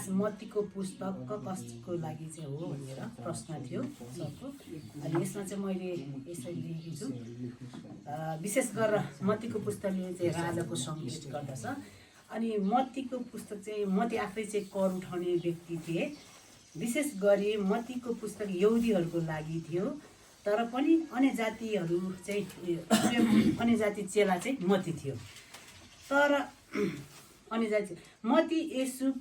खास मत्तीको पुस्तक कसको लागि चाहिँ हो भनेर प्रश्न थियो सबको। अनि यसमा चाहिँ मैले यसरी लेखेको छु, विशेष गरेर मत्तीको पुस्तकले चाहिँ राजाको सङ्केत गर्दछ। अनि मत्तीको पुस्तक चाहिँ मत्ती आफै चाहिँ कर उठाउने व्यक्ति थिए। विशेष गरी मत्तीको पुस्तक यहुदीहरूको लागि थियो, तर पनि अन्य जातिहरू चाहिँ अन्य जाति चेला चाहिँ मत्ती थियो। तर अन्य जाति मत्ती येशू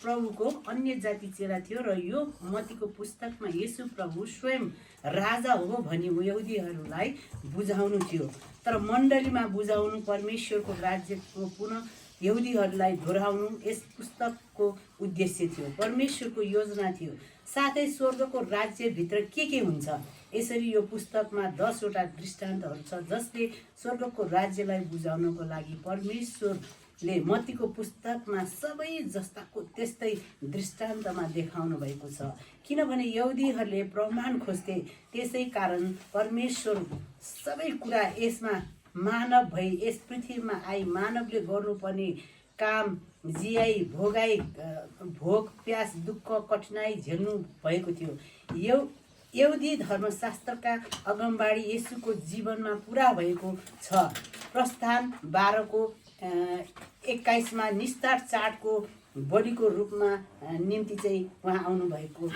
प्रभुको अन्य जाति चेला थियो र यो मत्तीको पुस्तकमा येशू प्रभु स्वयं राजा हो भनी यहुदीहरूलाई बुझाउनु थियो। तर मण्डलीमा बुझाउनु परमेश्वरको राज्यको पुनः यहुदीहरूलाई दोहोऱ्याउनु यस पुस्तकको उद्देश्य थियो, परमेश्वरको योजना थियो। साथै स्वर्गको राज्यभित्र के हुन्छ, यसरी यो पुस्तकमा 10 वटा दृष्टान्तहरू छ जसले स्वर्गको राज्यलाई बुझाउनको लागि परमेश्वरले मत्तीको पुस्तकमा सबै जस्ताको त्यस्तै दृष्टान्तमा देखाउनु भएको छ। किनभने यहुदीहरूले प्रमाण खोज्थे, त्यसै कारण परमेश्वर सबै कुरा यसमा मानव भई यस पृथ्वीमा आई मानवले गर्नुपर्ने काम जियाई भोगाई भोग प्यास दुःख कठिनाई झेल्नु भएको थियो। यहुदी धर्मशास्त्रका अगमबाडी येशूको जीवनमा पुरा भएको छ। प्रस्थान 12 को 21 निस्तार चाडको बलिको रूपमा निम्ति चाहिँ उहाँ आउनु भएको,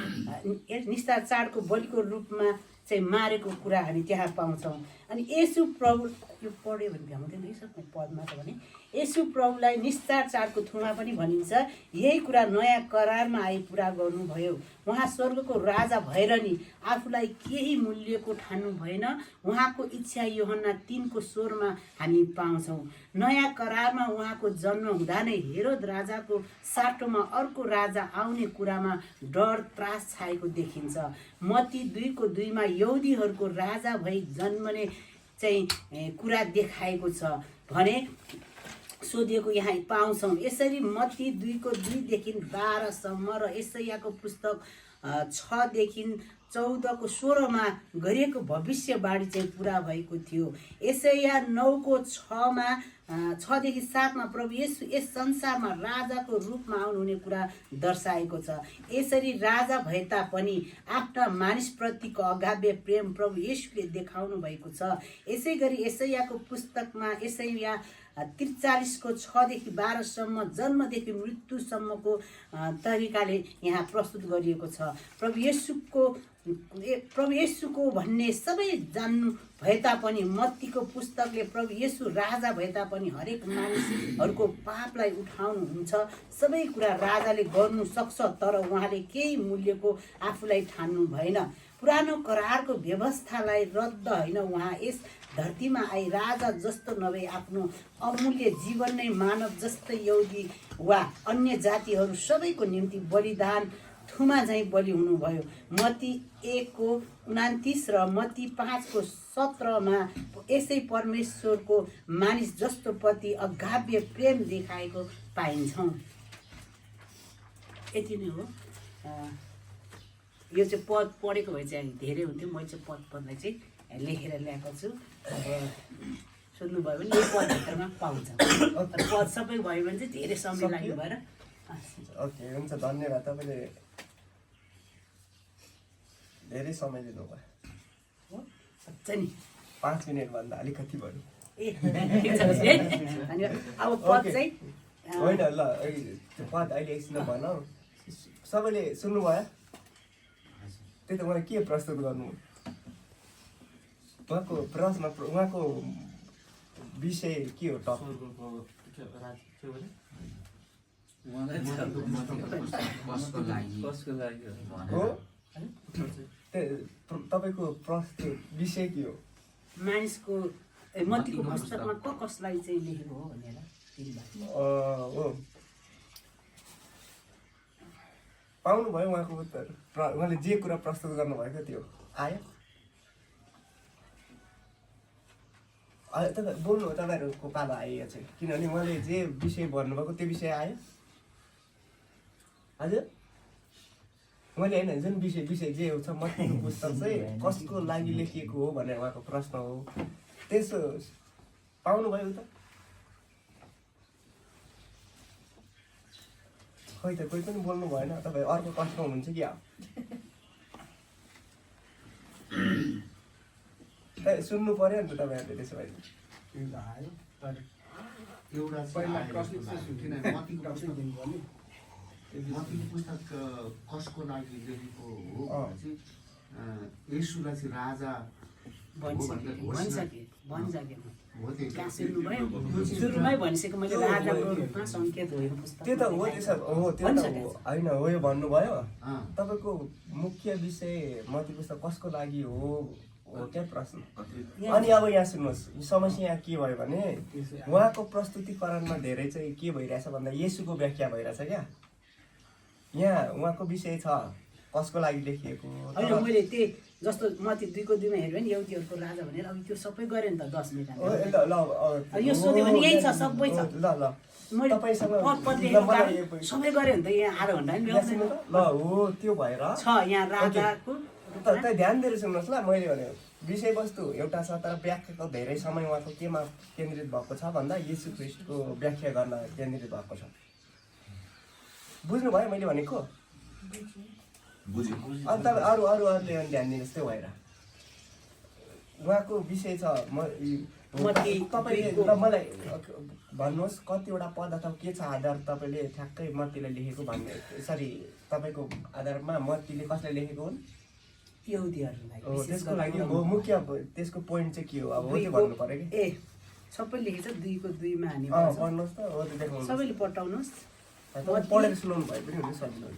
निस्तार चाडको बलिको रूपमा चाहिँ मारेको कुरा हामी त्यहाँ पाउँछौँ। अनि येशू प्रभु यो पढ्यो भने भ्याउँदैन है सक्ने पदमा छ भने येशू प्रभुलाई निस्तार चाडको थुमा पनि भनिन्छ। यही कुरा नयाँ करारमा आई पुरा गर्नुभयो। उहाँ स्वर्गको राजा भएर नि आफूलाई केही मूल्यको ठान्नु भएन। उहाँको इच्छा यूहन्ना 3 को 16 मा हामी पाउँछौँ। नयाँ करारमा उहाँको जन्म हुँदा नै हेरोद राजाको साटोमा अर्को राजा आउने कुरामा डर त्रास छाएको देखिन्छ। मत्ती 2 को 2 मा यहुदीहरूको राजा भई जन्मने चाहिँ कुरा देखाएको छ भने सोधिएको यहाँ पाउँछौँ। यसरी मत्ती 2 को 2 देखि 12 सम्म र यशायाको पुस्तक 6 देखि 14 को 16 मा गरिएको भविष्यवाणी चाहिँ पुरा भएको थियो। यशाया 9 को 6 मा 6 देखि 7 मा प्रभु येशू यस संसारमा राजाको रूपमा आउनुहुने कुरा दर्शाएको छ। यसरी राजा भए तापनि आफ्ना मानिसप्रतिको अगाध्य प्रेम प्रभु येशूले देखाउनु भएको छ। यसै गरी यशायाको पुस्तकमा यशाया 43 को 6 देखि 12 सम्म जन्मदेखि मृत्युसम्मको तरिकाले यहाँ प्रस्तुत गरिएको छ। प्रभु येशूको भन्ने सबै जान्नु भए तापनि मत्तीको पुस्तकले प्रभु येशू राजा भए तापनि हरेक मानिसहरूको पापलाई उठाउनुहुन्छ। सबै कुरा राजाले गर्नु सक्छ, तर उहाँले केही मूल्यको आफूलाई ठान्नु भएन। पुरानो करारको व्यवस्थालाई रद्द होइन, उहाँ यस धरतीमा आई राजा जस्तो नभए आफ्नो अमूल्य जीवन नै मानव जस्तै यहुदी वा अन्य जातिहरू सबैको निम्ति बलिदान थुमा झैँ बलि हुनुभयो। मत्ती 1 को 29 र मत्ती 5 को 17 मा यसै परमेश्वरको मानिस जस्तो प्रति अगाध्य प्रेम देखाएको पाइन्छौँ। यति नै हो। यो चाहिँ पद पढेको भए चाहिँ धेरै हुन्थ्यो। मैले चाहिँ पदलाई चाहिँ लेखेर ल्याएको छु। अब सोध्नुभयो भने यही पदभित्रमा पाउँछ। पद सबै भयो भने चाहिँ धेरै समय लाग्यो भएर। ओके, हुन्छ, धन्यवाद। तपाईँले धेरै समय लिनुभयो। हो साँच्चै नि 5 मिनेटभन्दा अलिकति भयो। ए ठिक छ है। अनि अब पद चाहिँ होइन, ल त्यो पद अहिले एकछिन भनौँ। सबैले सुन्नुभयो? त्यही त मलाई के प्रस्तुत गर्नु, उहाँको प्रश्न, उहाँको विषय के हो? तपाईँको प्रश्न विषय के हो? मानिसको मत्तीको पुस्तकमा कसलाई चाहिँ लेखेको हो भनेर। हो, पाउनुभयो उहाँको उत्तर। उहाँले जे कुरा प्रस्तुत गर्नुभएको त्यो आयो। तपाईँ बोल्नु, तपाईँहरूको पालो आइएको छ, किनभने उहाँले जे विषय भन्नुभएको त्यो विषय आयो। हजुर, मैले होइन, जुन विषय जे छ मत्तीको पुस्तक चाहिँ कसको लागि लेखिएको हो भनेर उहाँको प्रश्न हो। त्यसो पाउनुभयो त? खोइ त कोही पनि बोल्नु भएन तपाईँ अर्को कष्टमा हुनुहुन्छ कि सुन्नु पर्यो नि त तपाईँहरूले त्यसो भए एउटा मत्तीको पुस्तक कसको लागि लेखेको हो भने चाहिँ येशूलाई चाहिँ राजा सुरुमै भनिसकेको मैले राजाको रूपमा सङ्केत भएको पुस्तक त्यो त हो त्यसो हो त्यो त होइन हो यो भन्नुभयो तपाईँको मुख्य विषय मत्ती पुस्तक कसको लागि हो क्या प्रश्न अनि अब यहाँ सुन्नुहोस् समस्या यहाँ के भयो भने उहाँको प्रस्तुतिकरणमा धेरै चाहिँ के भइरहेछ भन्दा येशूको व्याख्या भइरहेछ क्या यहाँ उहाँको विषय छ कसको लागि लेखिएको होइन मैले त्यही जस्तो मत्ती 2:2 हेऱ्यो नि यहुदीहरूको राजा भनेर अब त्यो सबै गरेँ नि त 10 मिनट यो सोध्यो भने यही छ सबै छ मैले सबै गरेँ नि त यहाँ आधा घन्टा नि ल हो त्यो भएर छ यहाँ राजाको त ध्यान दिएर सुन्नुहोस् ल मैले भने विषयवस्तु एउटा छ तर व्याख्याको धेरै समय उहाँको केमा केन्द्रित भएको छ भन्दा येशू ख्रीष्टको व्याख्या गर्न केन्द्रित भएको छ बुझ्नुभयो मैले भनेको अनि तपाईँ अरूले ध्यान दिनुहोस् त्यो भएर उहाँको विषय छ तपाईँले मलाई भन्नुहोस् कतिवटा पद अथवा के छ आधार तपाईँले ठ्याक्कै मत्तीलाई लेखेको भन्ने सरी तपाईँको आधारमा मत्तीले कसलाई लेखेको हुन् यहुदीहरूलाई त्यसको लागि हो मुख्य त्यसको पोइन्ट चाहिँ के हो अब हो त्यो भन्नु पर्यो कि ए सबै लेखेछ 2:2 मा हामी पढ्नुहोस् त हो त्यो देखाउनु सबैले पठाउनुहोस् पढेर सुनाउनु भए पनि हुन्छ सजिलो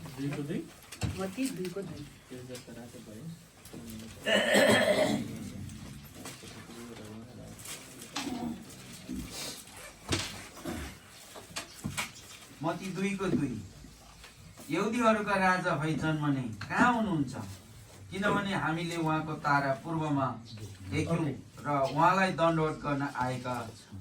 मत्ती 2:2 मत्ती 2:2 यहुदीहरूका राजा भई जन्मने कहाँ हुनुहुन्छ किनभने हामीले उहाँको तारा पूर्वमा देख्यौँ र उहाँलाई दण्डवत गर्न आएका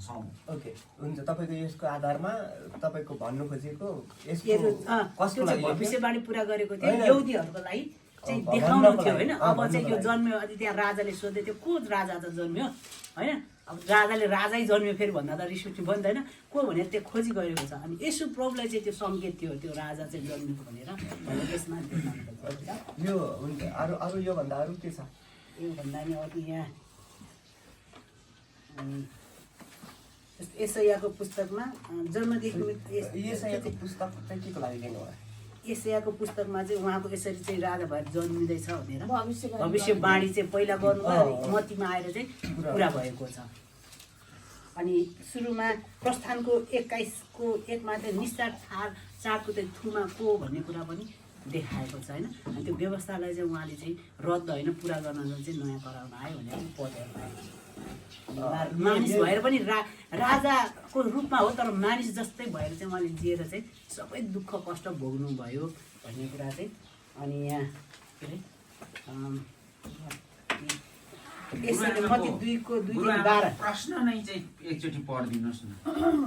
छौँ। ओके हुन्छ तपाईँको यसको आधारमा तपाईँको भन्नु खोजेको कसको लागि भविष्यवाणी पुरा गरेको थियो यहुदीहरूको लागि चाहिँ देखाउनु थियो होइन अब चाहिँ यो जन्म्यो अनि त्यहाँ राजाले सोध्दै थियो को राजा त जन्म्यो होइन अब राजाले राजै जन्म्यो फेरि भन्दा त रिस उठ्नु बन्दैन को भनेर त्यो खोजी गरेको छ अनि यसो प्रभुलाई चाहिँ त्यो सङ्केत थियो त्यो राजा चाहिँ जन्मेको भनेर त्यसमा यो हुन्छ अरू योभन्दा अरू के छ योभन्दा नि अघि यहाँ एसायाको पुस्तकमा जन्मदेखि एसायाको पुस्तक चाहिँ के को लागि लिनु भयो एसायाको पुस्तकमा चाहिँ उहाँको यसरी चाहिँ राजा भएर जन्मिँदैछ भनेर भविष्यवाणी चाहिँ पहिला गर्नुभयो अनि मत्तीमा आएर चाहिँ पुरा भएको छ अनि सुरुमा प्रस्थानको 21को 1 मा चाहिँ निस्तार चाडको चाहिँ थुमा को भन्ने कुरा पनि देखाएको छ होइन अनि त्यो व्यवस्थालाई चाहिँ उहाँले चाहिँ रद्द होइन पुरा गर्न चाहिँ नयाँ गराउन आयो भनेर पदहरू आयो मानिस भएर पनि राजाको रूपमा हो तर मानिस जस्तै भएर चाहिँ उहाँले जिएर चाहिँ सबै दुःख कष्ट भोग्नु भयो भन्ने कुरा चाहिँ अनि यहाँ के अरे मत्ती 2:12 प्रश्न नै चाहिँ एकचोटि पढिदिनुहोस् न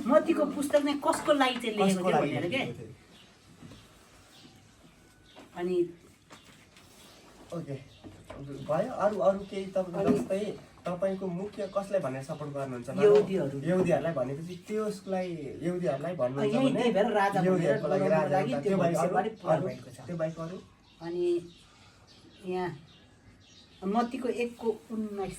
मत्तीको पुस्तक नै कसको लागि चाहिँ लेखेको थियो भनेर के अनि ओके भयो अरू केही तपाईँको जस्तै तपाईँको मुख्य कसलाई भनेर सपोर्ट गर्नुहुन्छ यहुदीहरूलाई भनेपछि त्यसलाई यहुदीहरूलाई भन्नुहुन्छ भने यहुदीहरूको लागि राजा त्यो बाहेक अरू अनि यहाँ मत्तीको 1:19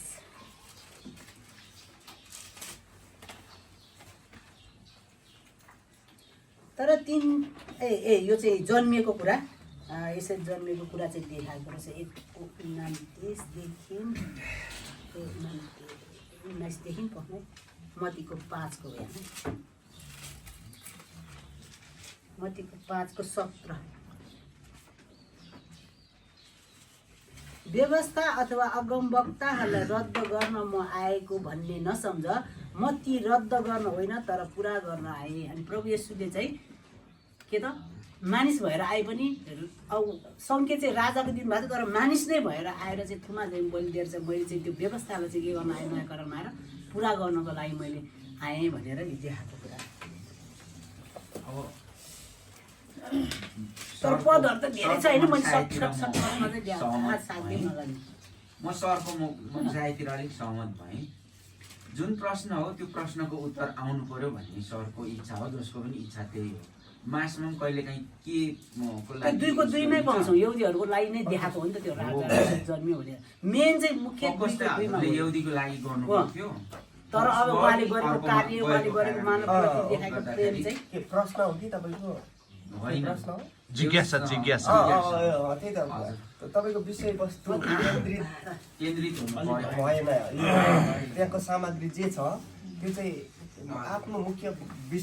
तर यो चाहिँ जन्मिएको कुरा यसरी जन्मिएको कुरा चाहिँ देखाएको रहेछ 1:19 देखि 19 पक्नै मत्तीको 5 को हेर्नु मत्तीको 5 को 17 व्यवस्था अथवा अगमवक्ताहरूलाई रद्द गर्न म आएको भन्ने नसम्झ मत्ती रद्द गर्न होइन तर पुरा गर्न आए अनि प्रभु येशूले चाहिँ के त मानिस भएर आए पनि अब सङ्केत चाहिँ राजाको दिन भएको तर मानिस नै भएर आएर चाहिँ थुमा चाहिँ बलिदिएर चाहिँ मैले चाहिँ त्यो व्यवस्थालाई चाहिँ के गर्न आएँ नयाँ गराउन आएर पुरा गर्नको लागि मैले आएँ भनेर देखाएको कुरा तर पदहरू त धेरै छैन मैले म सरको सायदतिर अलिक सहमत भएँ जुन प्रश्न हो त्यो प्रश्नको उत्तर आउनु पर्यो भन्ने सरको इच्छा हो जसको पनि इच्छा त्यही हो मासमा कहिलेकाहीँ के को त्यो लागि दुईको दुई नै पाउँछौँ यहुदीहरूको लागि नै देखाएको हो नि त त्यो राजा जन्मियो भनेर मेन चाहिँ मुख्य फोकस दुईको दुईमा हामीले हो। यहुदीको लागि गर्नुपर्थ्यो तर अब उहाँले गरेको कार्य उहाँले गरेको मानवप्रति देखाएको प्रेम चाहिँ के प्रश्न हो कि तपाईँको होइन प्रश्न हो जिज्ञासा त्यही त तपाईँको विषयवस्तु केन्द्रित हुनु पर्यो भएन त्यहाँको सामग्री जे छ त्यो चाहिँ आफ्नो मुख्य विषय